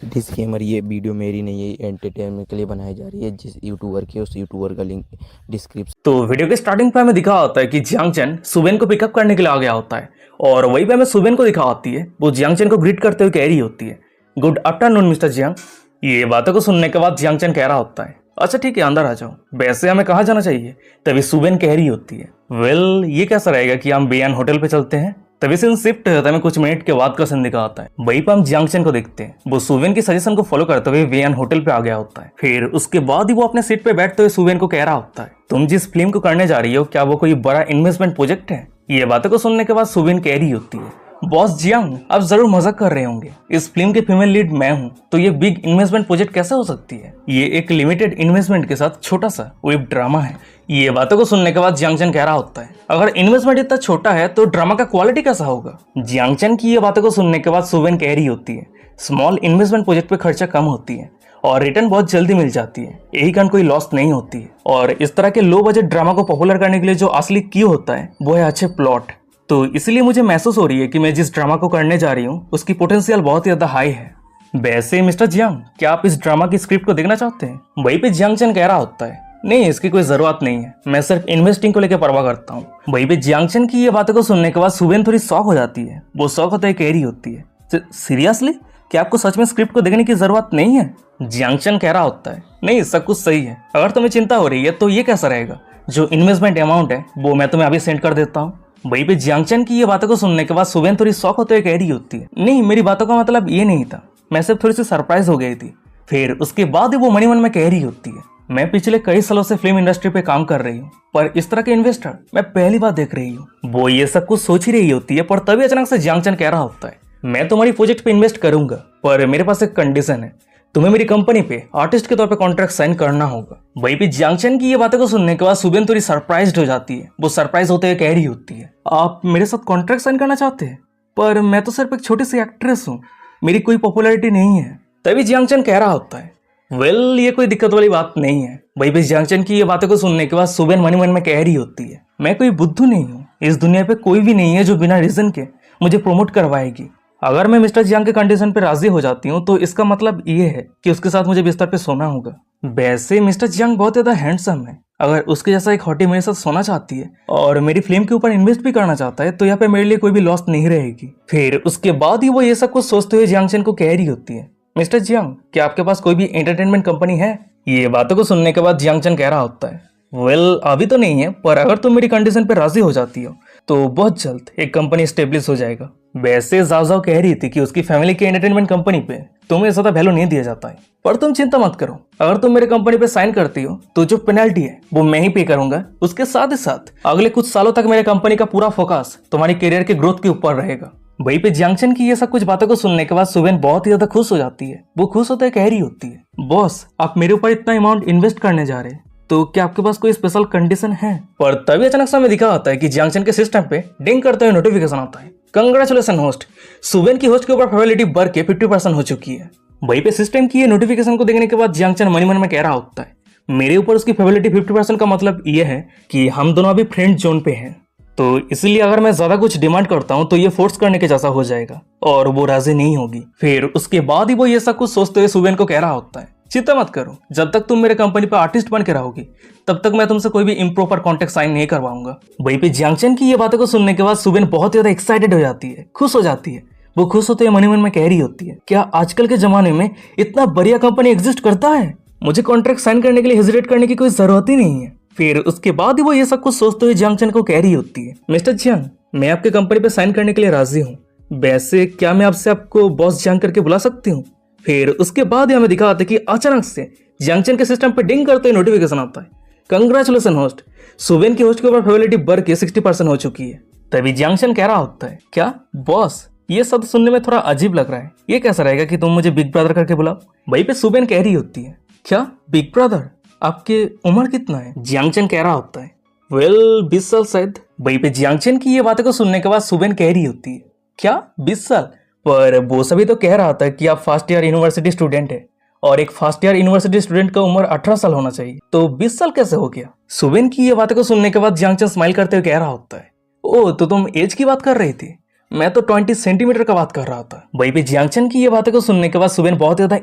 Disclaimer, ये video मेरी नहीं है, एंटरटेनमेंट के लिए बनाई जा रही है। जिस यूट्यूबर की उस यूट्यूबर का लिंक डिस्क्रिप्शन। तो वीडियो के स्टार्टिंग पे हमें दिखा होता है कि जियांग चेन सुबेन को पिकअप करने के लिए आ गया होता है और वहीं पे हमें सुबेन को दिखा होती है, वो जियांग चेन को ग्रीट करते हुए कह रही होती है, गुड आफ्टरनून मिस्टर जियांग। ये बातों को सुनने के बाद जियांग चेन कह रहा होता है, अच्छा ठीक है अंदर आ जाओ, वैसे हमें कहाँ जाना चाहिए। तभी सुबेन कह रही होती है, वेल ये कैसा रहेगा कि हम बेयान होटल पे चलते हैं। तभी सीन शिफ्ट होता है, कुछ मिनट के बाद का सीन दिखा आता है। वहीं पर हम जियांग चेन को देखते हैं, वो सुवेन की सजेशन को फॉलो करते हुए वेयान होटल पे आ गया होता है। फिर उसके बाद ही वो अपने सीट पे बैठते हुए सुवेन को कह रहा होता है, तुम जिस फिल्म को करने जा रही हो क्या वो कोई बड़ा इन्वेस्टमेंट प्रोजेक्ट है। ये बातों को सुनने के बाद सुवेन कह रही होती है, बॉस जियांग आप जरूर मजाक कर रहे होंगे, इस फिल्म के फीमेल लीड मैं हूँ तो ये बिग इन्वेस्टमेंट प्रोजेक्ट कैसे हो सकती है। ये एक लिमिटेड इन्वेस्टमेंट के साथ छोटा सा वेब ड्रामा है। ये बातों को सुनने के बाद जियांग चेन कह रहा होता है, अगर इन्वेस्टमेंट इतना छोटा है तो ड्रामा का क्वालिटी कैसा होगा। जियांग चेन की ये बातों को सुनने के बाद सुवेन कह रही होती है, स्मॉल इन्वेस्टमेंट प्रोजेक्ट पे खर्चा कम होती है और रिटर्न बहुत जल्दी मिल जाती है, यही कारण कोई लॉस नहीं होती है। और इस तरह के लो बजट ड्रामा को पॉपुलर करने के लिए जो असली की होता है वो है अच्छे प्लॉट। तो इसलिए मुझे महसूस हो रही है कि मैं जिस ड्रामा को करने जा रही हूँ उसकी पोटेंशियल बहुत ही ज्यादा हाई है। वैसे मिस्टर जियांग क्या आप इस ड्रामा की स्क्रिप्ट को देखना चाहते हैं। वहीं पे जियांग चेन कह रहा होता है, नहीं इसकी कोई जरूरत नहीं है, मैं सिर्फ इन्वेस्टिंग को लेकर परवाह करता हूँ। वहीं पे जियांग चेन की ये बातों को सुनने के बाद सुवेन थोड़ी शॉक हो जाती है। वो शॉक होता है कह रही होती है, सीरियसली क्या आपको सच में स्क्रिप्ट को देखने की जरूरत नहीं है। जियांग चेन कह रहा होता है, नहीं सब कुछ सही है, अगर तुम्हें चिंता हो रही है तो ये कैसा रहेगा, जो इन्वेस्टमेंट अमाउंट है वो मैं तुम्हें अभी सेंड कर देता हूँ। वहीं पे जियांग चेन की ये बातों को सुनने के बाद सुवेन थोड़ी शॉक होते हुए कह रही होती है, नहीं मेरी बातों का मतलब ये नहीं था, मैं सिर्फ थोड़ी सी सरप्राइज हो गई थी। फिर उसके बाद ही वो मन में कह रही होती है, मैं पिछले कई सालों से फिल्म इंडस्ट्री पे काम कर रही हूँ पर इस तरह के इन्वेस्टर मैं पहली बार देख रही हूँ। वो ये सब कुछ सोच ही रही होती है पर तभी अचानक से जियांग चेन कह रहा होता है, मैं तुम्हारी प्रोजेक्ट पे इन्वेस्ट करूंगा पर मेरे पास एक कंडीशन है, तुम्हें मेरी कंपनी पे आर्टिस्ट के तौर पे कॉन्ट्रैक्ट साइन करना होगा। वहीं पे जियांग चेन की ये बातें को सुनने के बाद सुबेन थोड़ी सरप्राइज्ड हो जाती है। वो सरप्राइज होते हुए कह रही होती है, आप मेरे साथ कॉन्ट्रैक्ट साइन करना चाहते हैं, पर मैं तो सिर्फ एक छोटी सी एक्ट्रेस हूँ, मेरी कोई पॉपुलैरिटी नहीं है। तभी जियांग चेन कह रहा होता है, वेल ये कोई दिक्कत वाली बात नहीं है। वहीं पे जियांग चेन की ये बातें को सुनने के बाद सुबेन मन में कह रही होती है, मैं कोई बुद्धू नहीं हूँ, इस दुनिया पे कोई भी नहीं है जो बिना रीजन के मुझे प्रमोट करवाएगी। अगर मैं मिस्टर जियांग के कंडीशन पे राजी हो जाती हूँ तो इसका मतलब ये है कि उसके साथ मुझे बिस्तर पे सोना होगा। वैसे मिस्टर जियांग बहुत ज्यादा हैंडसम है, अगर उसके जैसा एक हॉटी मेरे साथ सोना चाहती है और मेरी फिल्म के ऊपर इन्वेस्ट भी करना चाहता है तो यहाँ पे मेरे लिए कोई भी लॉस नहीं रहेगी। फिर उसके बाद ही वो ये सब कुछ सोचते हुए जियांग चेन को कह रही होती है, मिस्टर जियांग क्या आपके पास कोई भी एंटरटेनमेंट कंपनी है। ये बातों को सुनने के बाद जियांग चेन कह रहा होता है, वेल अभी तो नहीं है पर अगर तुम मेरी कंडीशन पे राजी हो जाती हो तो बहुत जल्द एक कंपनी स्टेब्लिश हो जाएगा। वैसे जाओ कह रही थी कि उसकी फैमिली की एंटरटेनमेंट कंपनी पे तुम्हें ज्यादा वैल्यू नहीं दिया जाता है, पर तुम चिंता मत करो, अगर तुम मेरे कंपनी पे साइन करती हो तो जो पेनल्टी है वो मैं ही पे करूंगा। उसके साथ ही साथ अगले कुछ सालों तक मेरे कंपनी का पूरा फोकस तुम्हारी करियर के ग्रोथ के ऊपर रहेगा। वहीं पे जियांग चेन की ये सब कुछ बातों को सुनने के बाद सुवेन बहुत ही ज्यादा खुश हो जाती है। वो खुश होते कह रही होती है, बॉस आप मेरे ऊपर इतना अमाउंट इन्वेस्ट करने जा रहे हैं तो क्या आपके पास कोई स्पेशल कंडीशन है। पर तभी अचानक से हमें दिखा होता है कि जियांग चेन के सिस्टम पे डिंग करते हुए नोटिफिकेशन आता है, कंग्रेचुलेशन होस्ट, सुवेन की होस्ट के ऊपर प्रोबेबिलिटी बढ़ के 50% हो चुकी है। वहीं पे सिस्टम की ये नोटिफिकेशन को देखने के बाद जियांग चेन मन में कह रहा होता है, मेरे ऊपर उसकी प्रोबेबिलिटी 50% का मतलब ये है कि हम दोनों अभी फ्रेंड जोन पे हैं, तो इसलिए अगर मैं ज्यादा कुछ डिमांड करता हूँ तो ये फोर्स करने के जैसा हो जाएगा और वो राजी नहीं होगी। फिर उसके बाद ही वो ये सब कुछ सोचते हुए सुवेन को कह रहा होता है, चिंता मत करो, जब तक तुम मेरे कंपनी पर आर्टिस्ट बन के रहोगी तब तक मैं तुमसे कोई भी इम्प्रॉपर कॉन्ट्रैक्ट साइन नहीं करवाऊंगा। वहीं पे जियांग चेन की ये बातों को सुनने के बाद सुवेन बहुत ज्यादा एक्साइटेड हो जाती है, खुश हो जाती है। वो खुश होते हुए मन में कह रही होती है, क्या आजकल के जमाने में इतना बढ़िया कंपनी एग्जिस्ट करता है, मुझे कॉन्ट्रैक्ट साइन करने के लिए हेजिटेट करने की कोई जरूरत ही नहीं है। फिर उसके बाद ही वो ये सब कुछ सोचते हुए जियांग चेन को कह रही होती है, मिस्टर जियांग मैं आपके कंपनी पे साइन करने के लिए राजी हूँ, वैसे क्या मैं आपसे आपको बॉस जियांग करके बुला सकती हूँ। फिर उसके बाद ही हमें दिखा आता है कि अचानक से जियांग चेन के सिस्टम पे डिंग करते हुए नोटिफिकेशन आता है, कंग्रेचुलेशन होस्ट, सुवेन की होस्ट के ऊपर प्रोबेबिलिटी बढ़ के 60% हो चुकी है। तभी जियांग चेन कह रहा होता है, क्या बॉस ये शब्द सुनने में थोड़ा अजीब लग रहा है, ये कैसा रहेगा कि तुम मुझे बिग ब्रदर करके बुलाओ। वहीं पे सुवेन कह रही होती है, क्या बिग ब्रदर, आपके उम्र कितना है। जियांग चेन कह रहा होता है, वेल 20 साल शायद। वहीं पे जियांग चेन की ये बातें को सुनने के बाद सुवेन कह रही होती है, क्या 20 साल, पर वो सभी तो कह रहा था कि आप फर्स्ट ईयर यूनिवर्सिटी स्टूडेंट है और एक फर्स्ट ईयर यूनिवर्सिटी स्टूडेंट का उम्र 18 साल होना चाहिए, तो 20 साल कैसे हो गया। सुवेन की ये बातें को सुनने के बाद जियांग चेन स्माइल करते हुए कह रहा होता है, ओ तो तुम एज की बात कर रही थी, मैं तो 20 सेंटीमीटर का बात कर रहा था। वहीं पे जियांगचन की ये बातें को सुनने के बाद सुबेन बहुत ज्यादा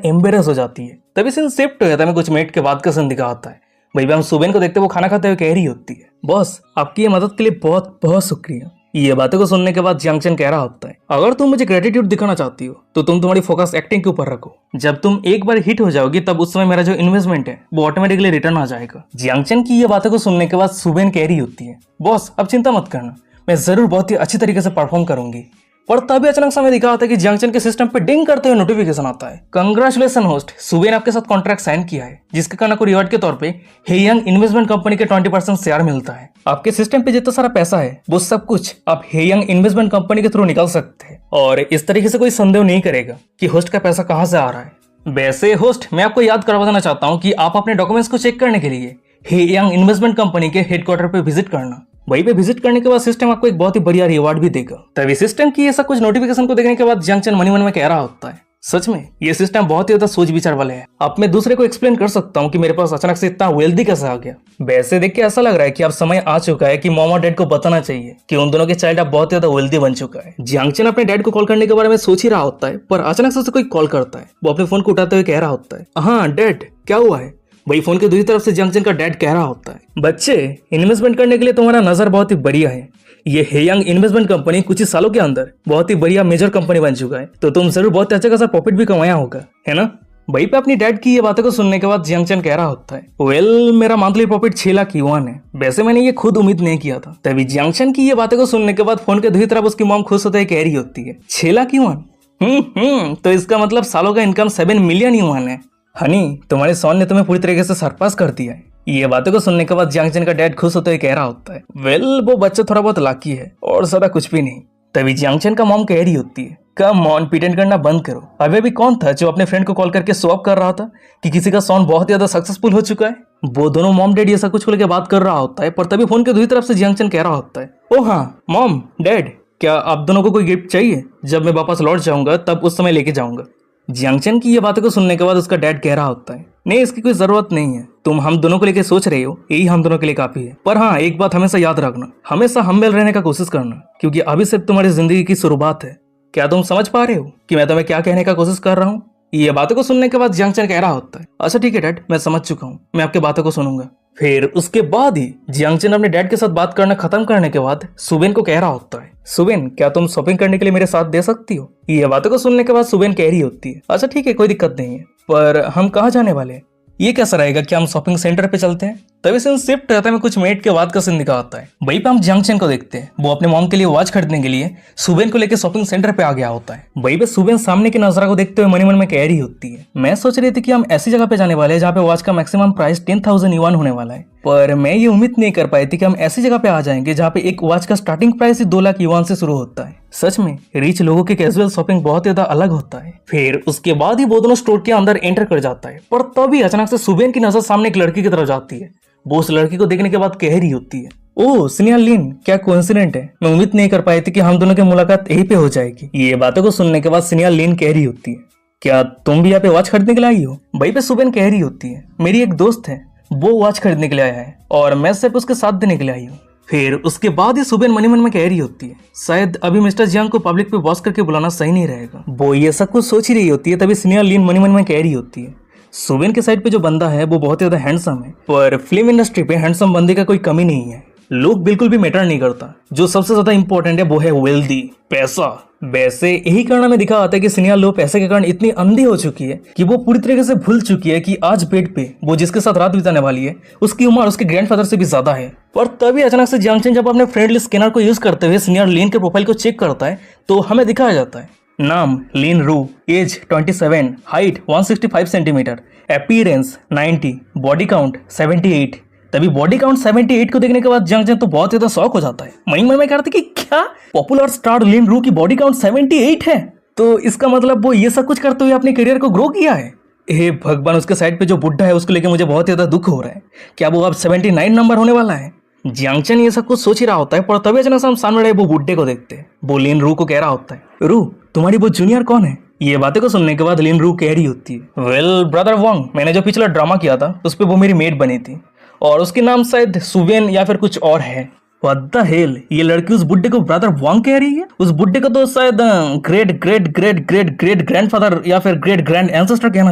एम्बेरस हो जाती है। तभी सीन शिफ्ट हो जाता है, कुछ मिनट के बाद का सीन दिखाता है। वहीं पे हम सुबेन को देखते वो खाना खाते हुए कह रही होती है, बॉस आपकी ये मदद के लिए बहुत बहुत शुक्रिया। ये बातें को सुनने के बाद जियांगचन कह रहा होता है, अगर तुम मुझे ग्रेटिट्यूड दिखाना चाहती हो तो तुम तुम्हारी फोकस एक्टिंग के ऊपर रखो। जब तुम एक बार हिट हो जाओगी तब उस समय मेरा जो इन्वेस्टमेंट है वो ऑटोमेटिकली रिटर्न आ जाएगा। जियांगचन की ये बातें को सुनने के बाद सुबेन कह रही होती है, बॉस अब चिंता मत करना, मैं जरूर बहुत ही अच्छी तरीके से परफॉर्म करूंगी। पर तभी अचानक समय दिखा आता है कि जियांगचन के सिस्टम पे डिंग करते हुए नोटिफिकेशन आता है, कंग्रेचुलेशन होस्ट, सुबेन आपके साथ कॉन्ट्रैक्ट साइन किया है, जिसके कारण आपको रिवॉर्ड के तौर पे हेयंग इन्वेस्टमेंट कंपनी के 20% शेयर मिलता है। आपके सिस्टम पे जितना सारा पैसा है वो सब कुछ आप हेयंग इन्वेस्टमेंट कंपनी के थ्रू निकाल सकते हैं, और इस तरीके से कोई संदेह नहीं करेगा कि होस्ट का पैसा कहाँ से आ रहा है। वैसे होस्ट, मैं आपको याद करवा देना चाहता हूँ कि आप अपने डॉक्यूमेंट्स को चेक करने के लिए हेयंग इन्वेस्टमेंट कंपनी के हेडक्वार्टर पे विजिट करना। वहीं पे विजिट करने के बाद सिस्टम आपको एक बहुत ही बढ़िया रिवॉर्ड भी देगा। तभी सिस्टम की ऐसा कुछ नोटिफिकेशन को देखने के बाद जियांगचन मन में कह रहा होता है, सच में ये सिस्टम बहुत ही ज्यादा सोच विचार वाले है। अब मैं दूसरे को एक्सप्लेन कर सकता हूँ कि मेरे पास अचानक से इतना वेल्दी कैसे आ गया। वैसे देख के ऐसा लग रहा है कि अब समय आ चुका है कि मॉम और डैड को बताना चाहिए कि उन दोनों के चाइल्ड अब बहुत ज्यादा वेल्दी बन चुका है। जियांगचन अपने डैड को कॉल करने के बारे में सोच ही रहा होता है, पर अचानक से उसे कोई कॉल करता है। वो अपने फोन को उठाते हुए कह रहा होता है, हाँ डैड क्या हुआ है। वही फोन के दूसरी तरफ से जियांगचन का डैड कह रहा होता है, बच्चे इन्वेस्टमेंट करने के लिए तुम्हारा नजर बहुत ही बढ़िया है। ये हेयंग इन्वेस्टमेंट कंपनी कुछ ही सालों के अंदर बहुत ही बढ़िया मेजर कंपनी बन चुका है, तो तुम जरूर बहुत अच्छा खासा प्रॉफिट भी कमाया होगा, है ना। वहीं पे अपनी डैड की ये बातों को सुनने के बाद जियांगचन कह रहा होता है, वेल मेरा मंथली प्रॉफिट 6 लाख युआन है। वैसे मैंने ये खुद उम्मीद नहीं किया था। तभी जियांगचन की ये बातें को सुनने के बाद फोन के दूसरी तरफ उसकी मॉम खुश होते हुए कह रही होती है, 6 लाख युआन, तो इसका मतलब सालों का इनकम 7 मिलियन युआन है। हनी, तुम्हारे सॉन ने तुम्हें पूरी तरीके से सरपास कर दिया है। ये बातों को सुनने के बाद जियांगचन का डैड खुश होते हुए कह रहा होता है, वेल वो बच्चा थोड़ा बहुत लाकी है और ज्यादा कुछ भी नहीं। तभी जियांगचन का मॉम कह रही होती है, कम ऑन, प्रिटेंड करना बंद करो। अभी भी कौन था जो अपने फ्रेंड को कॉल करके शो ऑफ कर रहा था कि किसी का सॉन बहुत ज्यादा सक्सेसफुल हो चुका है। वो दोनों मॉम डैड ये सब कुछ को लेकर बात कर रहा होता है, पर तभी फोन के दूसरी तरफ से जियांगचन कह रहा होता है, ओ हाँ मॉम डैड, क्या आप दोनों को कोई गिफ्ट चाहिए? जब मैं वापस लौट जाऊंगा तब उस समय लेके जाऊंगा। जियांगचन की ये बातों को सुनने के बाद उसका डैड कह रहा होता है, नहीं इसकी कोई जरूरत नहीं है, तुम हम दोनों को लेके सोच रहे हो, यही हम दोनों के लिए काफी है। पर हाँ एक बात हमेशा याद रखना, हमेशा हम्बल रहने का कोशिश करना, क्योंकि अभी सिर्फ तुम्हारी जिंदगी की शुरुआत है। क्या तुम समझ पा रहे हो कि मैं तुम्हें क्या कहने का कोशिश कर रहा हूँ? ये बातों को सुनने के बाद जियांगचन कह रहा होता है, अच्छा ठीक है डैड, मैं समझ चुका हूँ, मैं आपकी बातों को सुनूंगा। फिर उसके बाद ही जियांगचन अपने डैड के साथ बात करना खत्म करने के बाद सुबेन को कह रहा होता है, सुबेन क्या तुम शॉपिंग करने के लिए मेरे साथ दे सकती हो? ये बातों को सुनने के बाद सुबेन कह रही होती है, अच्छा ठीक है कोई दिक्कत नहीं है, पर हम कहाँ जाने वाले हैं? ये कैसा रहेगा कि हम शॉपिंग सेंटर पे चलते हैं? तभी सीन शिफ्ट रहता है, कुछ मिनट के बाद का सीन दिखाता है। वहीं पे हम जियांगचन को देखते हैं, वो अपने मॉम के लिए वॉच खरीदने के लिए सुबेन को लेकर शॉपिंग सेंटर पे आ गया होता है। वहीं पे सुबेन सामने की नजारा को देखते हुए मन में कह रही होती है, मैं सोच रही थी कि हम ऐसी जगह पे जाने वाले हैं जहाँ पे वॉच का मैक्सिमम प्राइस 10,000 युआन होने वाला है, पर मैं ये उम्मीद नहीं कर पाई थी कि हम ऐसी जगह पे आ जाएंगे जहाँ पे एक वॉच का स्टार्टिंग प्राइस ही 2 लाख युआन से शुरू होता है। सच में रिच लोगों के कैजुअल शॉपिंग बहुत ज्यादा अलग होता है। फिर उसके बाद ही वो दोनों स्टोर के अंदर एंटर कर जाता है, पर तभी अचानक से सुबेन की नजर सामने एक लड़की की तरफ जाती है। वो उस लड़की को देखने के बाद कह रही होती है, ओह सिनिया लिन, क्या कोइंसिडेंट है, मैं उम्मीद नहीं कर पाई थी कि हम दोनों की मुलाकात यहीं पे हो जाएगी। ये बातों को सुनने के बाद सिनिया लिन कह रही होती है, क्या तुम भी यहाँ पे वॉच खरीदने के लिए आई हो? वहीं पे सुबेन कह रही होती है, मेरी एक दोस्त है, वो वॉच खरीदने के लिए आया है और मैं सिर्फ उसके साथ देने के लिए आई हूँ। फिर उसके बाद ही सुबेन मन में कह रही होती है, शायद अभी मिस्टर जियांग को पब्लिक पे वॉच करके बुलाना सही नहीं रहेगा। वो ये सब कुछ सोच ही रही होती है, तभी सिनिया लिन मन में कह रही होती है, सुबेन के साइड पे जो बंदा है वो बहुत ज्यादा हैंडसम है, पर फिल्म इंडस्ट्री पे हैंडसम बंदे का कोई कमी नहीं है। लोग बिल्कुल भी मैटर नहीं करता, जो सबसे ज्यादा इंपॉर्टेंट है वो है वेल्दी, पैसा। वैसे यही कारण में दिखा आता है कि सिनिया लो पैसे के कारण इतनी अंधी हो चुकी है कि वो पूरी तरीके से भूल चुकी है कि आज बेड पे वो जिसके साथ रात बिताने वाली है उसकी उम्र उसके ग्रैंडफादर से भी ज्यादा है। पर तभी अचानक से जियांगचन जब अपने फ्रेंडली स्कैनर को यूज करते हुए सिनियर लिन के प्रोफाइल को चेक करता है तो हमें दिखाया जाता है, नाम Lin Ru, age 27, height 165 centimetre, appearance 90, body count 78। तभी बॉडी काउंट 78 को देखने के बाद जियांगचन तो बहुत ज्यादा शॉक हो जाता है। मन में कहता कि क्या पॉपुलर स्टार लिन रू की बॉडी काउंट 78 है, तो इसका मतलब वो ये सब कुछ करते हुए अपने करियर को ग्रो किया है। हे भगवान, उसके साइड पे जो बुड्ढा है उसको लेके मुझे बहुत ज्यादा दुख हो रहा है, क्या वो अब 79 नंबर होने वाला है? जियांगचन ये सब कुछ सोच ही रहा होता है, पर तभी अचानक हम सामने रहे वो बुड्ढे को देखते हैं। वो लिन रू को कह रहा होता है, रू तुम्हारी वो जूनियर कौन है? ये बातें को सुनने के बाद लिन रू कह रही होती है, वेल ब्रदर वांग, मैंने जो पिछला ड्रामा किया था उस पर वो मेरी मेड बनी थी और उसके नाम शायद सुबेन या फिर कुछ और है। व्हाट द हेल, ये लड़की उस बुड्ढे को ब्रदर वांग कह रही है? उस बुड्ढे को तो शायद great great great great great grandfather या फिर ग्रेट ग्रैंड एंसेस्टर कहना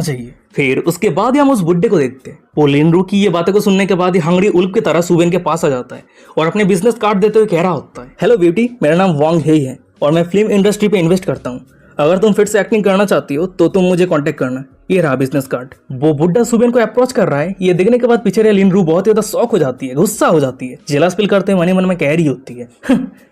चाहिए। फिर उसके बाद ही हम उस बुड्ढे को देखते हैं। वो लिनरू की ये बातें को सुनने के बाद ही हंगरी उल्फ की तरह सुबेन के पास आ जाता है और अपने बिजनेस कार्ड देते हुए कह रहा होता है, हेलो ब्यूटी, मेरा नाम वांग हेई है और मैं फिल्म इंडस्ट्री पे इन्वेस्ट करता हूँ। अगर तुम फिर से एक्टिंग करना चाहती हो तो तुम मुझे कांटेक्ट करना। ये रहा बिजनेस कार्ड। वो बुड्ढा सुबेन को अप्रोच कर रहा है। ये देखने के बाद पीछे लिनरू बहुत ज्यादा शौक हो जाती है, गुस्सा हो जाती है, जेलस फील करते हुए मन में कह रही होती है,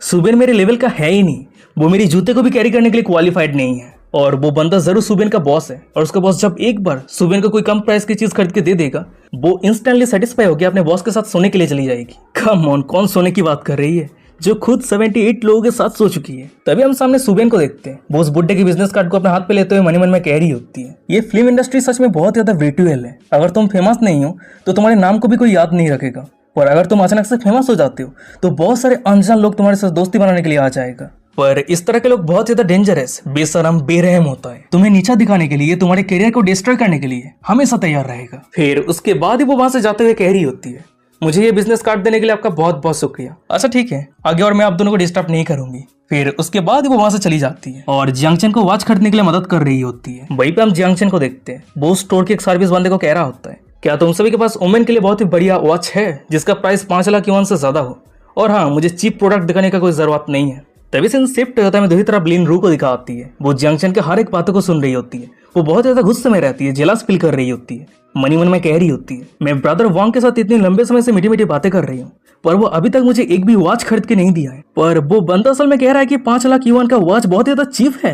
सुबेन मेरे लेवल का है ही नहीं, वो मेरी जूते को भी कैरी करने के लिए क्वालिफाइड नहीं है। और वो बंदा जरूर सुबेन का बॉस है और उसका बॉस जब एक बार सुबेन को कोई कम प्राइस की चीज खरीद के दे देगा, वो इंस्टेंटली सेटिस्फाई होकर अपने बॉस के साथ सोने के लिए चली जाएगी। कम ऑन, कौन सोने की बात कर रही है जो खुद 78 लोगों के साथ सो चुकी है। तभी हम सामने सुबेन को देखते हैं। वो उस बुड्ढे की बिजनेस कार्ड को अपने हाथ पे लेते हुए मन में कह रही होती है, ये फिल्म इंडस्ट्री सच में बहुत ज्यादा वर्चुअल है। अगर तुम फेमस नहीं हो तो तुम्हारे नाम को भी कोई याद नहीं रखेगा, और अगर तुम अचानक से फेमस हो जाते हो तो बहुत सारे अनजान लोग तुम्हारे साथ दोस्ती बनाने के लिए आ जाएगा। पर इस तरह के लोग बहुत ज्यादा डेंजरस, बेशरम, बेरहम होता है। तुम्हें नीचा दिखाने के लिए, तुम्हारे करियर को डिस्ट्रॉय करने के लिए हमेशा तैयार रहेगा। फिर उसके बाद ही वो वहां से जाते हुए कह रही होती है, मुझे ये बिजनेस कार्ड देने के लिए आपका बहुत बहुत शुक्रिया। अच्छा ठीक है, आगे और मैं आप दोनों को डिस्टर्ब नहीं करूंगी। फिर उसके बाद वो वहां से चली जाती है और जियांगचन को वॉच खरीदने के लिए मदद कर रही होती है। वहीं पे हम जियांगचन को देखते हैं। वो स्टोर के एक सर्विस बंदे को कह रहा होता है, क्या तुम सभी के पास वुमेन के लिए बहुत ही बढ़िया वॉच है जिसका प्राइस 5 लाख युआन से ज्यादा हो? और हाँ, मुझे चीप प्रोडक्ट दिखाने का कोई जरूरत नहीं है। तभी से शिफ्ट होता है, दूसरी तरफ लिनरू को दिखाती है। वो जियांगचन के हर एक बातों को सुन रही होती है। वो बहुत ज्यादा गुस्से में रहती है, जेलस फील कर रही होती है। मन में कह रही होती है, मैं ब्रदर वांग के साथ इतने लंबे समय से मीठी मीठी बातें कर रही हूँ, पर वो अभी तक मुझे एक भी वॉच खरीद के नहीं दिया है। पर वो बंदा असल में कह रहा है कि 5 लाख युआन का वॉच बहुत ज्यादा चीप है।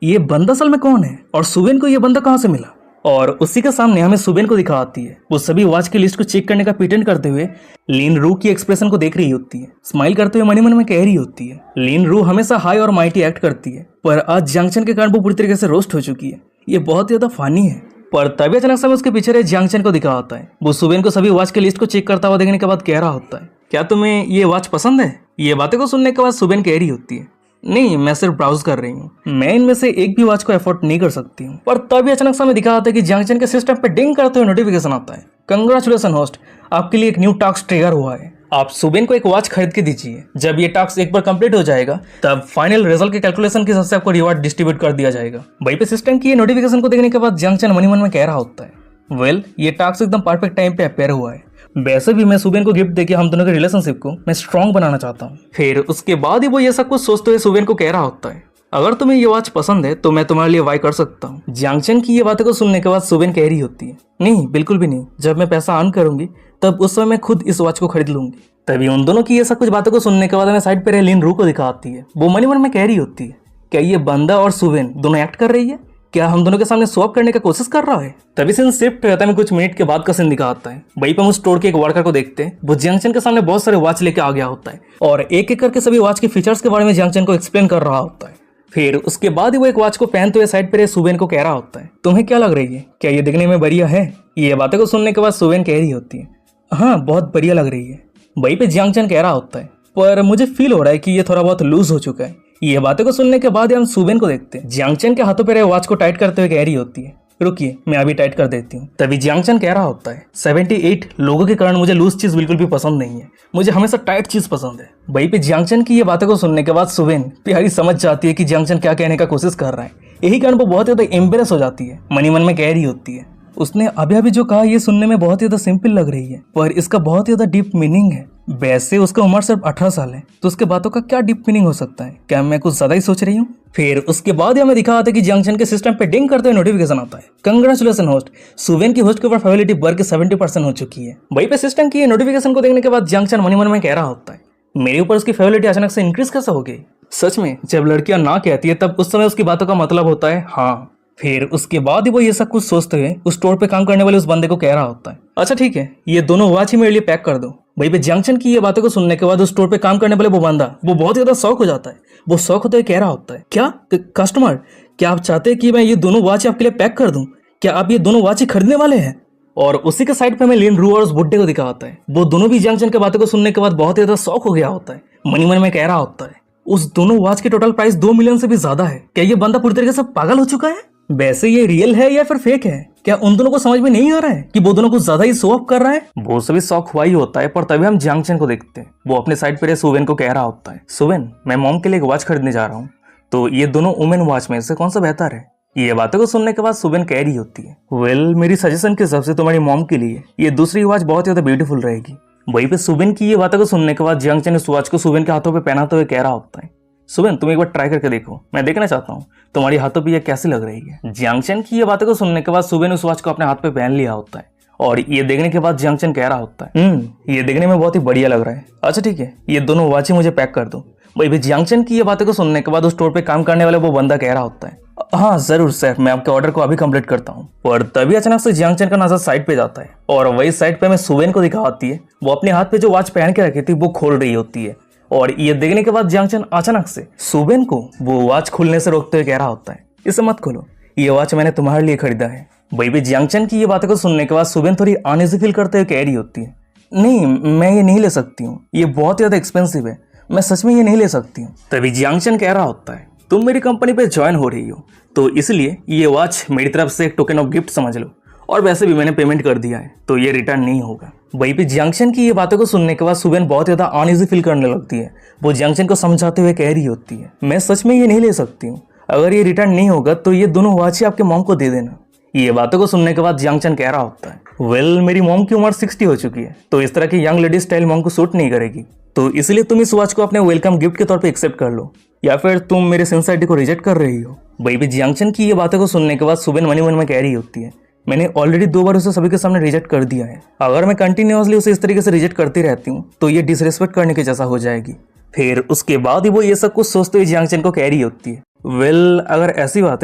ये बंदा असल में कौन है और सुबेन को ये बंदा कहाँ से मिला? और उसी के सामने हमें सुबेन को दिखाती है। वो सभी वॉच की लिस्ट को चेक करने का प्रिटेंड करते हुए लिनरू की एक्सप्रेशन को देख रही होती है, स्माइल करते हुए मन में कह रही होती है। लिनरू हमेशा हाई और माइटी एक्ट करती है, पर आज जियांगचन के कारण वो पूरी तरीके से रोस्ट हो चुकी है। ये बहुत ज्यादा फनी है। पर तभी अचानक से उसके पीछे जियांगचन को दिखा होता है। वो सुबेन को सभी वॉच की लिस्ट को चेक करता हुआ देखने के बाद कह रहा होता है, क्या तुम्हें ये वॉच पसंद है? ये बातें को सुनने के बाद सुबेन कह रही होती है, नहीं, मैं सिर्फ ब्राउज कर रही हूँ, मैं इनमें से एक भी वॉच को एफोर्ड नहीं कर सकती हूँ। पर तभी अचानक से हमें दिखा आता है कि जियांगचन के सिस्टम पे डिंग करते हुए नोटिफिकेशन आता है, कंग्रेचुलेशन होस्ट, आपके लिए एक न्यू टास्क ट्रिगर हुआ है। आप सुबेन को एक वॉच खरीद के दीजिए। जब ये टास्क एक बार कंप्लीट हो जाएगा तब फाइनल रिजल्ट के कैलकुलेशन के हिसाब से आपको रिवार्ड डिस्ट्रीब्यूट कर दिया जाएगा। वहीं पे सिस्टम की ये नोटिफिकेशन को देखने के बाद जियांगचन मन में कह रहा होता है, वेल, ये टास्क एकदम परफेक्ट टाइम पे अपेयर हुआ है। वैसे भी मैं सुबेन को गिफ्ट देके हम दोनों के रिलेशनशिप को मैं स्ट्रॉन्ग बनाना चाहता हूँ। फिर उसके बाद ही वो ये सब कुछ सोचते हुए सुबेन को कह रहा होता है, अगर तुम्हें ये वॉच पसंद है तो मैं तुम्हारे लिए बाय कर सकता हूँ। जियांगचन की ये बातें को सुनने के बाद सुबेन कह रही होती है, नहीं, बिल्कुल भी नहीं, जब मैं पैसा अर्न करूंगी तब उस समय मैं खुद इस वॉच को खरीद लूंगी। तभी उन दोनों की ये सब कुछ बातों को सुनने के बाद हमें साइड पर लिनरू को दिखाती है। वो मन में कह रही होती है, क्या ये बंदा और सुबेन दोनों एक्ट कर रही है? क्या हम दोनों के सामने स्वैप करने की कोशिश कर रहा है? तभी सीन शिफ्ट होता है, कुछ मिनट के बाद का सीन दिखाता है। वहीं पर हम उस स्टोर के एक वर्कर को देखते हैं। वो जियांगचन के सामने बहुत सारे वॉच लेके आ गया होता है और एक एक करके सभी वॉच के फीचर्स के बारे में जियांगचन को एक्सप्लेन कर रहा होता है। फिर उसके बाद ही वो एक वॉच को पहनते हुए साइड पर सुबेन को कह रहा होता है, तुम्हें क्या लग रही है, क्या ये दिखने में बढ़िया है? ये बातें को सुनने के बाद सुबेन कह रही होती है, हाँ, बहुत बढ़िया लग रही है। वहीं पे जियांगचन कह रहा होता है, पर मुझे फील हो रहा है कि ये थोड़ा बहुत लूज हो चुका है। ये बातें को सुनने के बाद हम सुबेन को देखते हैं। जियांगचन के हाथों पे रहे वॉच को टाइट करते हुए कह रही होती है, रुकिए, मैं अभी टाइट कर देती हूँ। तभी जियांगचन कह रहा होता है, 78 लोगों के कारण मुझे लूज चीज बिल्कुल भी पसंद नहीं है, मुझे हमेशा टाइट चीज पसंद है। वहीं पे जियांगचन की ये बातें को सुनने के बाद सुबेन प्यारी समझ जाती है कि जियांगचन क्या कहने का कोशिश कर रहा है। यही कारण वो बहुत ज्यादा एम्बेरस हो जाती है। मन में कह रही होती है, उसने अभी अभी जो कहा ये सुनने में बहुत ज्यादा सिंपल लग रही है, पर इसका बहुत ज्यादा डीप मीनिंग है। वैसे उसका उम्र सिर्फ 18 साल है, तो उसके बातों का क्या डीप मीनिंग हो सकता है? क्या मैं कुछ ज्यादा ही सोच रही हूँ? फिर उसके बाद हमें दिखा आता है कि जियांगचन के सिस्टम पे डिंग करते हुए नोटिफिकेशन आता है, कंग्रेचुलेशन होस्ट, सुबेन की होस्ट के ऊपर फेवरेटिव बढ़ के 70% हो चुकी है। वहीं पे सिस्टम की नोटिफिकेशन को देखने के बाद जियांगचन मन में कह रहा होता है, मेरे ऊपर उसकी फेवरेटिव अचानक से इंक्रीज कैसे हो गई? सच में जब लड़कियां ना कहती है तब उस समय उसकी बातों का मतलब होता है हाँ। फिर उसके बाद ही वो ये सब कुछ सोचते हुए उस स्टोर पे काम करने वाले उस बंदे को कह रहा होता है, अच्छा ठीक है, ये दोनों वॉच ही मेरे लिए पैक कर दो। वहीं पे जियांगचन की ये बातें को सुनने के बाद उस स्टोर पे काम करने वाले वो बंदा वो बहुत ज्यादा शौक हो जाता है। वो शौक होते हुए कह रहा होता है, क्या कस्टमर, क्या आप चाहते हैं कि मैं ये दोनों वॉच आपके लिए पैक कर दूं? क्या आप ये दोनों वॉच ही खरीदने वाले हैं? और उसी के साइड पे हमें लिनरू और उस बुड्ढे को दिखा होता है। वो दोनों भी जियांगचन की बातों को सुनने के बाद बहुत ज्यादा शौक हो गया होता है। मन में कह रहा होता है, उस दोनों वॉच की टोटल प्राइस 2 मिलियन से भी ज्यादा है। क्या ये बंदा पूरी तरीके से पागल हो चुका है? वैसे ये रियल है या फिर फेक है? क्या उन दोनों को समझ में नहीं आ रहा है कि वो दोनों को ज्यादा ही शो ऑफ कर रहा है? वो सभी शौक हुआ ही होता है, पर तभी हम जियांग चेन को देखते हैं। वो अपने साइड पर सुवेन को कह रहा होता है, सुवेन मैं मॉम के लिए एक वॉच खरीदने जा रहा हूँ, तो ये दोनों वुमेन वॉच में से कौन सा बेहतर है? ये बातों को सुनने के बाद सुवेन कह रही होती है, वेल मेरी सजेशन के हिसाब से तुम्हारी मॉम के लिए ये दूसरी वॉच बहुत ज्यादा ब्यूटीफुल रहेगी। वहीं पे सुवेन की ये बातों को सुनने के बाद जियांग चेन उस वॉच को सुवेन के हाथों पे पहनाते हुए कह रहा होता है, सुवेन तुम एक बार ट्राई करके देखो, मैं देखना चाहता हूँ तुम्हारी हाथों पे ये कैसी लग रही है। जियांग चेन की ये बातों को सुनने के बाद सुवेन उस वॉच को अपने हाथ पे पहन लिया होता है और ये देखने के बाद जियांग चेन कह रहा होता है, ये देखने में बहुत ही बढ़िया लग रहा है, अच्छा ठीक है ये दोनों वॉचें मुझे पैक कर दो। भाई भी जियांग चेन की ये बातों को सुनने के बाद उस स्टोर पे काम करने वाला वो बंदा कह रहा होता है, हाँ जरूर सर, मैं आपके ऑर्डर को अभी कंप्लीट करता हूँ। और तभी अचानक से जियांग चेन का नजर साइड पे जाता है और वही साइड पे हमें सुवेन को दिखा आती है, वो अपने हाथ पे जो वॉच पहन के रखी थी वो खोल रही होती है। और ये देखने के बाद जियांग चेन अचानक से सुवेन को वो वॉच खोलने से रोकते हुए कह रहा होता है, इसे मत खोलो, ये वॉच मैंने तुम्हारे लिए खरीदा है। भाई भी जियांग चेन की ये बातों को सुनने के बाद सुवेन थोड़ी अनईजी फील करते हुए कह रही होती है, नहीं मैं ये नहीं ले सकती हूँ, ये बहुत ज्यादा एक्सपेंसिव है, मैं सच में ये नहीं ले सकती हूँ। तभी जियांग चेन कह रहा होता है, तुम मेरी कंपनी पे ज्वाइन हो रही हो तो इसलिए ये वॉच मेरी तरफ से एक टोकन ऑफ गिफ्ट समझ लो, और वैसे भी मैंने पेमेंट कर दिया है तो ये रिटर्न नहीं होगा। वहीं पे जियांग चेन की ये बातों को सुनने के बाद सुवेन बहुत ज्यादा अनईजी फील करने लगती है। वो जियांग चेन को समझाते हुए कह रही होती है, मैं सच में ये नहीं ले सकती हूँ, अगर ये रिटर्न नहीं होगा तो ये दोनों वॉच आपके मॉम को दे देना। ये बातों को सुनने के बाद जियांग चेन कह रहा होता है, वेल मेरी मॉम की उम्र 60 हो चुकी है तो इस तरह की यंग लेडी स्टाइल मॉम को सूट नहीं करेगी, तो इसलिए तुम इस वॉच को अपने वेलकम गिफ्ट के तौर पे एक्सेप्ट कर लो, या फिर तुम मेरे सिंसियरिटी को रिजेक्ट कर रही हो। भाई भी जियांग चेन की ये बातों को सुनने के बाद सुवेन मन में कह रही होती है, मैंने ऑलरेडी 2 बार उसे सभी के सामने रिजेक्ट कर दिया है, अगर मैं कंटिन्यूअसली उसे इस तरीके से रिजेक्ट करती रहती हूँ तो ये डिसरेस्पेक्ट करने के जैसा हो जाएगी। फिर उसके बाद ही वो ये सब कुछ सोचते हुए जियांग चेन को कह रही होती है, वेल अगर ऐसी बात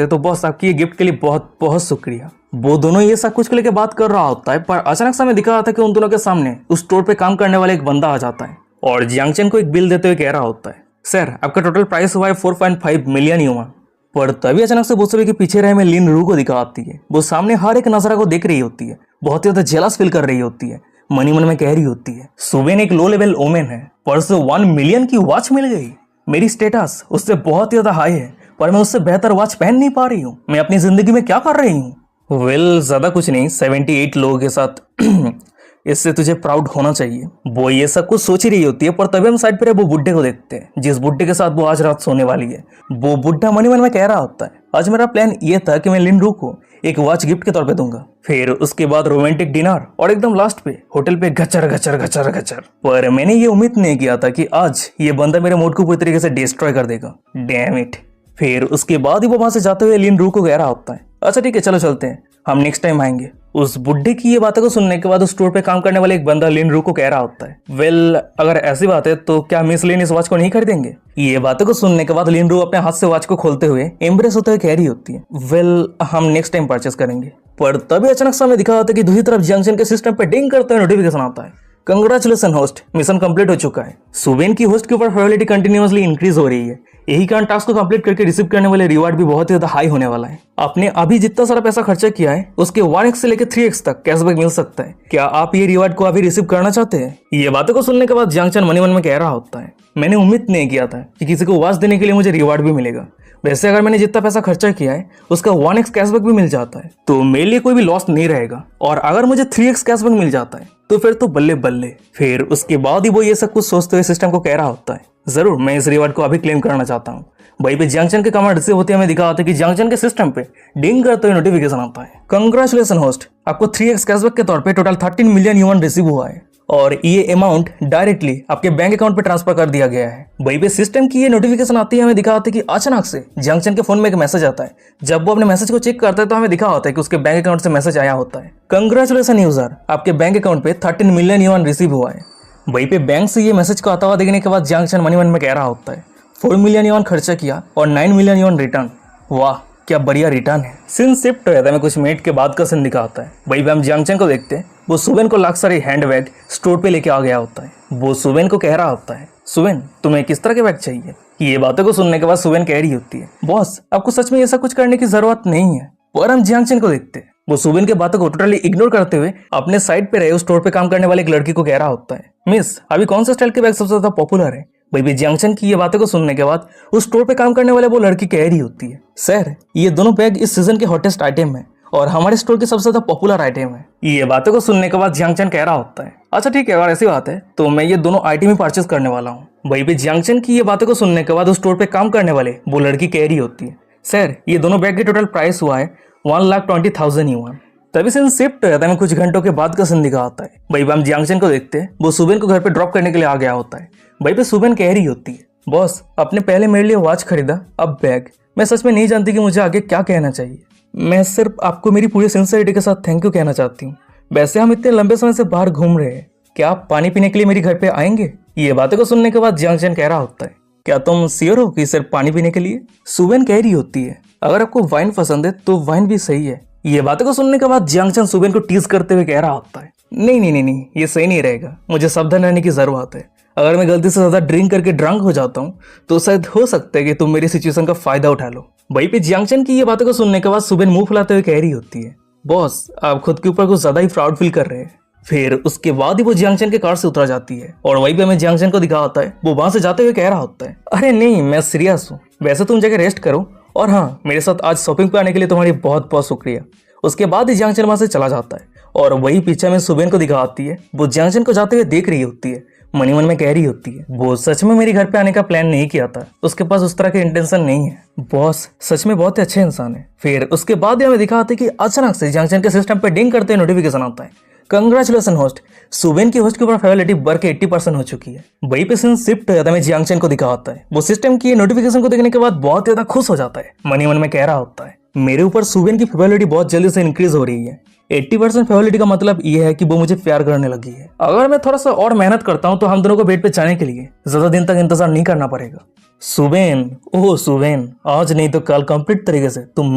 है तो बॉस आपकी ये गिफ्ट के लिए बहुत बहुत शुक्रिया। वो दोनों ये सब कुछ को लेकर बात कर रहा होता है, पर अचानक से हमें दिखा रहा था कि उन दोनों के सामने उस स्टोर पे काम करने वाला एक बंदा आ जाता है और जियांग चेन को एक बिल देते हुए कह रहा होता है, सर आपका टोटल प्राइस हुआ है 4.5 मिलियन युआन। पर तभी अचानक से बोसबे के पीछे रहे में लिन रू को दिखा आती है। वो सामने हर एक नजारा को देख रही होती है, बहुत ज्यादा जेलस फील कर रही होती है, मनी मन में कह रही होती है, सुवेन एक लो लेवल ओमेन है पर उसे 1 मिलियन की वॉच मिल गई, मेरी स्टेटस उससे बहुत ज्यादा हाई है पर मैं उससे बेहतर वॉच पहन नहीं पा रही हूँ, मैं अपनी जिंदगी में क्या कर रही हूँ। वेल ज्यादा कुछ नहीं, 78 लोगों के साथ इससे तुझे प्राउड होना चाहिए। वो ये सब कुछ सोच ही रही होती है, पर तभी हम साइड पर वो बुड्ढे को देखते हैं जिस बुड्ढे के साथ वो आज रात सोने वाली है। वो बुड्ढा मनी मन में कह रहा होता है, आज मेरा प्लान ये था कि मैं लिन रू को एक वॉच गिफ्ट के तौर पे दूंगा, फिर उसके बाद रोमांटिक डिनर और एकदम लास्ट पे होटल पे घचर घचर घचर घचर। पर मैंने ये उम्मीद नहीं किया था कि आज ये बंदा मेरे मूड को पूरी तरीके से डिस्ट्रॉय कर देगा, डैम इट। फिर उसके बाद ही वो वहां से जाते हुए लिन रू को कह रहा होता है, अच्छा ठीक है चलो चलते हैं, हम नेक्स्ट टाइम आएंगे। उस बुड्ढे की ये बातों को सुनने के बाद उस स्टोर पे काम करने वाले एक बंदा लिन रू को कह रहा होता है, वेल अगर ऐसी बात है तो क्या मिस लिन इस वॉच को नहीं खरीदेंगे। ये बातों को सुनने के बाद लिन रू अपने हाथ से वॉच को खोलते हुए एम्ब्रेस होते हुए कह रही होती है, वेल हम नेक्स्ट टाइम परचेस करेंगे। पर तभी अचानक सामने दिखा होता है कि दूसरी तरफ जियांग चेन के सिस्टम पे डिंग करते हुए नोटिफिकेशन आता है, कंग्रेचुलेसन होस्ट, मिशन कंप्लीट हो चुका है। सुवेन की होस्ट के ऊपर प्रायोरिटी कंटिन्यूअसली इंक्रीज हो रही है, यही कारण टास्क को कंप्लीट करके रिसीव करने वाले रिवार्ड भी बहुत ज्यादा हाई होने वाला है। आपने अभी जितना सारा पैसा खर्चा किया है उसके 1x से लेकर 3x तक कैशबैक मिल सकता है, क्या आप ये रिवार्ड को अभी रिसीव करना चाहते हैं। ये बातों को सुनने के बाद जियांग चेन मनी मन में कह रहा होता है, मैंने उम्मीद नहीं किया था कि किसी को वॉच देने के लिए मुझे रिवार्ड भी मिलेगा, वैसे अगर मैंने जितना पैसा खर्चा किया है उसका 1x कैशबैक भी मिल जाता है तो मेरे लिए कोई भी लॉस नहीं रहेगा, और अगर मुझे 3x कैशबैक मिल जाता है तो फिर तो बल्ले बल्ले। फिर उसके बाद ही वो ये सब कुछ सोचते हुए सिस्टम को कह रहा होता है, जरूर मैं इस रिवार्ड को अभी क्लेम करना चाहता हूँ। वहीं पे जियांग चेन के कमांड रिसीव होते हमें दिखा होता है कि जियांग चेन के सिस्टम पे डिंग करते हुए नोटिफिकेशन आता है, कंग्रेचुलेसन होस्ट, आपको 3x कैशबैक के तौर पे टोटल 13 मिलियन युआन रिसीव हुआ है और ये अमाउंट डायरेक्टली आपके बैंक अकाउंट पे ट्रांसफर कर दिया गया है। वहीं पे सिस्टम की ये नोटिफिकेशन आती है, हमें दिखा होता है कि अचानक से जियांग चेन के फोन में एक मैसेज आता है। जब वो अपने मैसेज को चेक करता है तो हमें दिखा होता है कि उसके बैंक अकाउंट से मैसेज आया होता है, कंग्रेचुलेसन यूजर, आपके बैंक अकाउंट पे 13 मिलियन युआन रिसीव हुआ है। वहीं पे बैंक से ये मैसेज को आता हुआ देखने के बाद जियांग चेन मनी मन में कह रहा होता है, 4 मिलियन युआन खर्चा किया और 9 मिलियन युआन रिटर्न, वाह क्या बढ़िया रिटर्न है। सीन शिफ्ट हो जाता है, कुछ मिनट के बाद का सीन दिखाता है। वहीं पे हम जियांग चेन को देखते हैं, वो सुवेन को लाख सारे हैंड बैग स्टोर पे लेके आ गया होता है। वो सुवेन को कह रहा होता है, सुवेन तुम्हें किस तरह के बैग चाहिए। ये बातों को सुनने के बाद सुवेन कह रही होती है, बॉस आपको सच में ऐसा कुछ करने की जरूरत नहीं है। और हम जियांग चेन को देखते हैं, वो सुवेन के बातों को टोटली इग्नोर करते हुए अपने साइड पे रहे उस स्टोर पे काम करने वाले एक लड़की को कह रहा होता है, मिस अभी कौन सा स्टाइल के बैग सबसे ज्यादा पॉपुलर है। भाई जियांग चेन की ये बातों को सुनने के बाद उस स्टोर पे काम करने वाले वो लड़की कह रही होती है, सर ये दोनों बैग इस सीजन के हॉटेस्ट आइटम है और हमारे स्टोर की सबसे ज्यादा पॉपुलर आइटम है। ये बातों को सुनने के बाद जियांग चैन कह रहा होता है, अच्छा ठीक है, अगर ऐसी बात है तो मैं ये दोनों आइटम ही परचेज करने वाला हूँ। वहीं पे जियांग चैन की ये बातों को सुनने के बाद उस स्टोर पे काम करने वाले वो लड़की कह रही होती है, सर ये दोनों बैग की टोटल प्राइस हुआ है 1,20,000 युआन। तभी सीन शिफ्ट हो जाता है, कुछ घंटों के बाद का सीन दिखा आता है। वहीं पे हम जियांग चैन को देखते हैं, वो सुबेन को घर पे ड्रॉप करने के लिए आ गया होता है। वहीं पे सुबेन कह रही होती है, बॉस आपने पहले मेरे लिए वॉच खरीदा, अब बैग। मैं सच में नहीं जानती कि मुझे आगे क्या कहना चाहिए। मैं सिर्फ आपको मेरी पूरी सिंसियरिटी के साथ थैंक यू कहना चाहती हूँ। वैसे हम इतने लंबे समय से बाहर घूम रहे हैं, क्या आप पानी पीने के लिए मेरे घर पे आएंगे? ये बातें को सुनने के बाद जियांग चैन कह रहा होता है, क्या तुम श्योर हो कि सिर्फ पानी पीने के लिए? सुबेन कह रही होती है, अगर आपको वाइन पसंद है तो वाइन भी सही है। ये बातें को सुनने के बाद जियांग चैन सुबेन को टीज करते हुए कह रहा होता है, नहीं नहीं नहीं नहीं, ये सही नहीं रहेगा, मुझे सावधान रहने की जरूरत है। अगर मैं गलती से ज्यादा ड्रिंक करके ड्रंक हो जाता हूँ तो शायद हो सकता है कि तुम मेरी सिचुएशन का फायदा उठा लो। वहीं पे जियांग चैन की ये बातों को सुनने के बाद सुबेन मुंह फुलाते हुए कह रही होती है, बॉस आप खुद के ऊपर कुछ ज्यादा ही प्राउड फील कर रहे हैं। फिर उसके बाद ही वो जियांग चैन के कार से उतर जाती है और वहीं पे हमें जियांग चैन को दिखा होता है, वो वहां से जाते हुए कह रहा होता है, अरे नहीं मैं सीरियस हूँ, वैसे तुम जाके रेस्ट करो, और हाँ मेरे साथ आज शॉपिंग पे आने के लिए तुम्हारी बहुत बहुत शुक्रिया। उसके बाद ही जियांग चैन वहां से चला जाता है और वही पीछे में सुबेन को दिखा आती है, वो जियांग चैन को जाते हुए देख रही होती है, मनी मन में कह रही होती है, वो सच में मेरे घर पे आने का प्लान नहीं किया था, उसके पास उस तरह के इंटेंशन नहीं है। बॉस सच में बहुत ही अच्छे इंसान है। फिर उसके बाद हमें दिखाते कि अचानक से जियांग चैन के सिस्टम पे डिंग करते नोटिफिकेशन आता है, कंग्रेचुलेशन होस्ट, सुबेन की होस्ट के ऊपर फेवरेलिटी बढ़ के 80% हो चुकी है। वहीं पे सीन शिफ्ट हो जाता है, जियांग चैन को दिखा होता है, वो सिस्टम की नोटिफिकेशन को देखने के बाद बहुत ज्यादा खुश हो जाता है, मनी मन में कह रहा होता है, मेरे ऊपर सुबेन की फेवरेलिटी बहुत जल्दी से इंक्रीज हो रही है। 80% फेवरेलिटी का मतलब ये है कि वो मुझे प्यार करने लगी है। अगर मैं थोड़ा सा और मेहनत करता हूँ तो हम दोनों को बेड पे जाने के लिए ज्यादा दिन तक इंतजार नहीं करना पड़ेगा। सुबेन, ओह सुबेन, आज नहीं तो कल कंप्लीट तरीके से तुम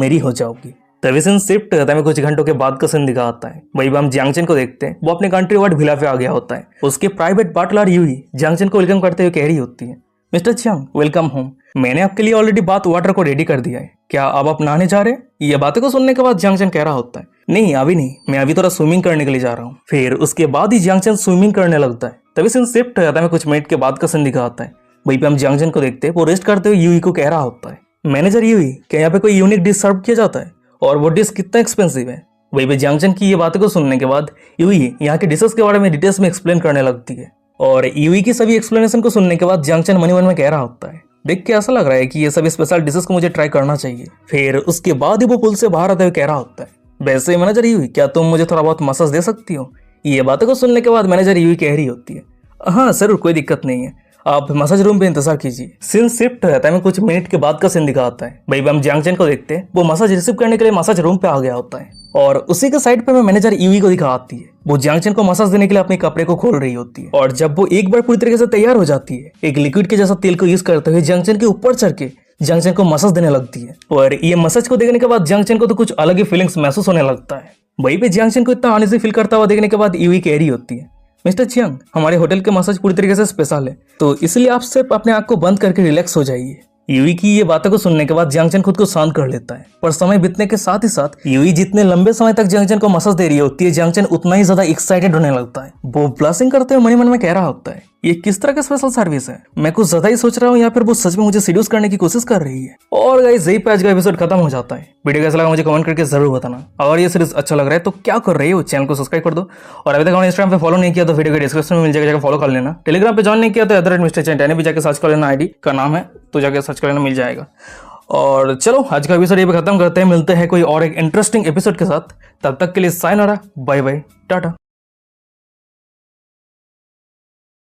मेरी हो जाओगी। तभी सीन शिफ्ट होता है, कुछ घंटों के बाद का सीन दिखा आता है। वहीं हम जियांग चैन को देखते हैं, वो अपने कंट्री वाइड विला पे आ गया होता है। उसके प्राइवेट बाटलर यूई जियांग चैन को वेलकम करते हुए कह रही होती है, मिस्टर जियांग वेलकम होम, मैंने आपके लिए ऑलरेडी बाथ वाटर को रेडी कर दिया है, क्या अब आप नहाने जा रहे हैं? ये बातें को सुनने के बाद जियांग चैन कह रहा होता है, नहीं अभी नहीं, मैं अभी थोड़ा स्विमिंग करने के लिए जा रहा हूँ। फिर उसके बाद ही जियांग चैन स्विमिंग करने लगता है। तभी सीन शिफ्ट हो जाता है, कुछ मिनट के बाद का सीन दिखा आता है। वहीं पे हम जियांग चैन को देखते हैं, वो रेस्ट करते हुए यूई को कह रहा होता है, मैनेजर यूई क्या यहाँ पे कोई यूनिक डिश सर्व किया जाता है, और वो डिश कितना एक्सपेंसिव है? वहीं पे जियांग चैन की ये बातों को सुनने के बाद यूई यहाँ के डिशेस के बारे में डिटेल्स में एक्सप्लेन करने लगती है, और यूई की सभी एक्सप्लेनेशन को सुनने के बाद जियांग चैन मनी मन में कह रहा होता है, देख के ऐसा लग रहा है कि ये सभी स्पेशल डिशेस को मुझे ट्राई करना चाहिए। फिर उसके बाद ही वो पुल से बाहर आते हुए कह रहा होता है, वैसे मैनेजर यूई क्या तुम मुझे थोड़ा बहुत मसाज दे सकती हो? ये बातों को सुनने के बाद मैनेजर यूई कह रही होती है, हाँ जरूर, कोई दिक्कत नहीं है, आप मसाज रूम पे इंतजार कीजिए। सीन शिफ्ट हो जाता है, कुछ मिनट के बाद का सीन दिखा आता है। भाई हम जियांग चैन को देखते हैं, वो मसाज रिसीव करने के लिए मसाज रूम पे आ गया होता है, और उसी के साइड पे मैं मैनेजर यूई को दिखा आती है, वो जियांग चैन को मसाज देने के लिए अपने कपड़े को खोल रही होती है, और जब वो एक बार पूरी तरीके से तैयार हो जाती है, एक लिक्विड के जैसा तेल को यूज करते हुए जियांग चैन के ऊपर चढ़ के जियांग चैन को मसाज देने लगती है। और ये मसाज को देखने के बाद जियांग चैन को तो कुछ अलग ही फीलिंग्स महसूस होने लगता है। वहीं पे जियांग चैन को इतना अनईजी फील करता हुआ देखने के बाद यूई कह रही होती है, मिस्टर जियांग हमारे होटल के मसाज पूरी तरीके से स्पेशल है, तो इसलिए आप सिर्फ अपने आंख को बंद करके रिलैक्स हो जाइए। यूई की ये बातों को सुनने के बाद जियांग चैन खुद को शांत कर लेता है, पर समय बीतने के साथ ही साथ यूई जितने लंबे समय तक जियांग चैन को मसाज दे रही होती है, जियांग चैन उतना ही ज्यादा एक्साइटेड होने लगता है। वो ब्लशिंग करते हुए मनी मन में कह रहा होता है, ये किस तरह का स्पेशल सर्विस है, मैं कुछ ज्यादा ही सोच रहा हूँ या फिर वो सच में मुझे सीड्यूस करने की कोशिश कर रही है। और गाइस यही पे आज का एपिसोड खत्म हो जाता है। वीडियो कैसा लगा मुझे कमेंट करके जरूर बताना। अगर ये सीरीज अच्छा लग रहा है तो क्या कर रही हो, चैनल को सब्सक्राइब कर दो, और अभी तक हमारे इंस्टाग्राम पे फॉलो नहीं किया तो वीडियो के डिस्क्रिप्शन में मिल जाएगा, जाकर फॉलो कर लेना। टेलीग्राम पे ज्वाइन नहीं किया तो मिस्टर चैन भी जाकर सर्च कर लेना, आईडी का नाम है, तो जाकर सर्च कर लेना, मिल जाएगा। और चलो आज का एपिसोड ये पे खत्म करते हैं, मिलते हैं कोई और एक इंटरेस्टिंग एपिसोड के साथ, तब तक के लिए साइनोरा, बाय बाय, टाटा।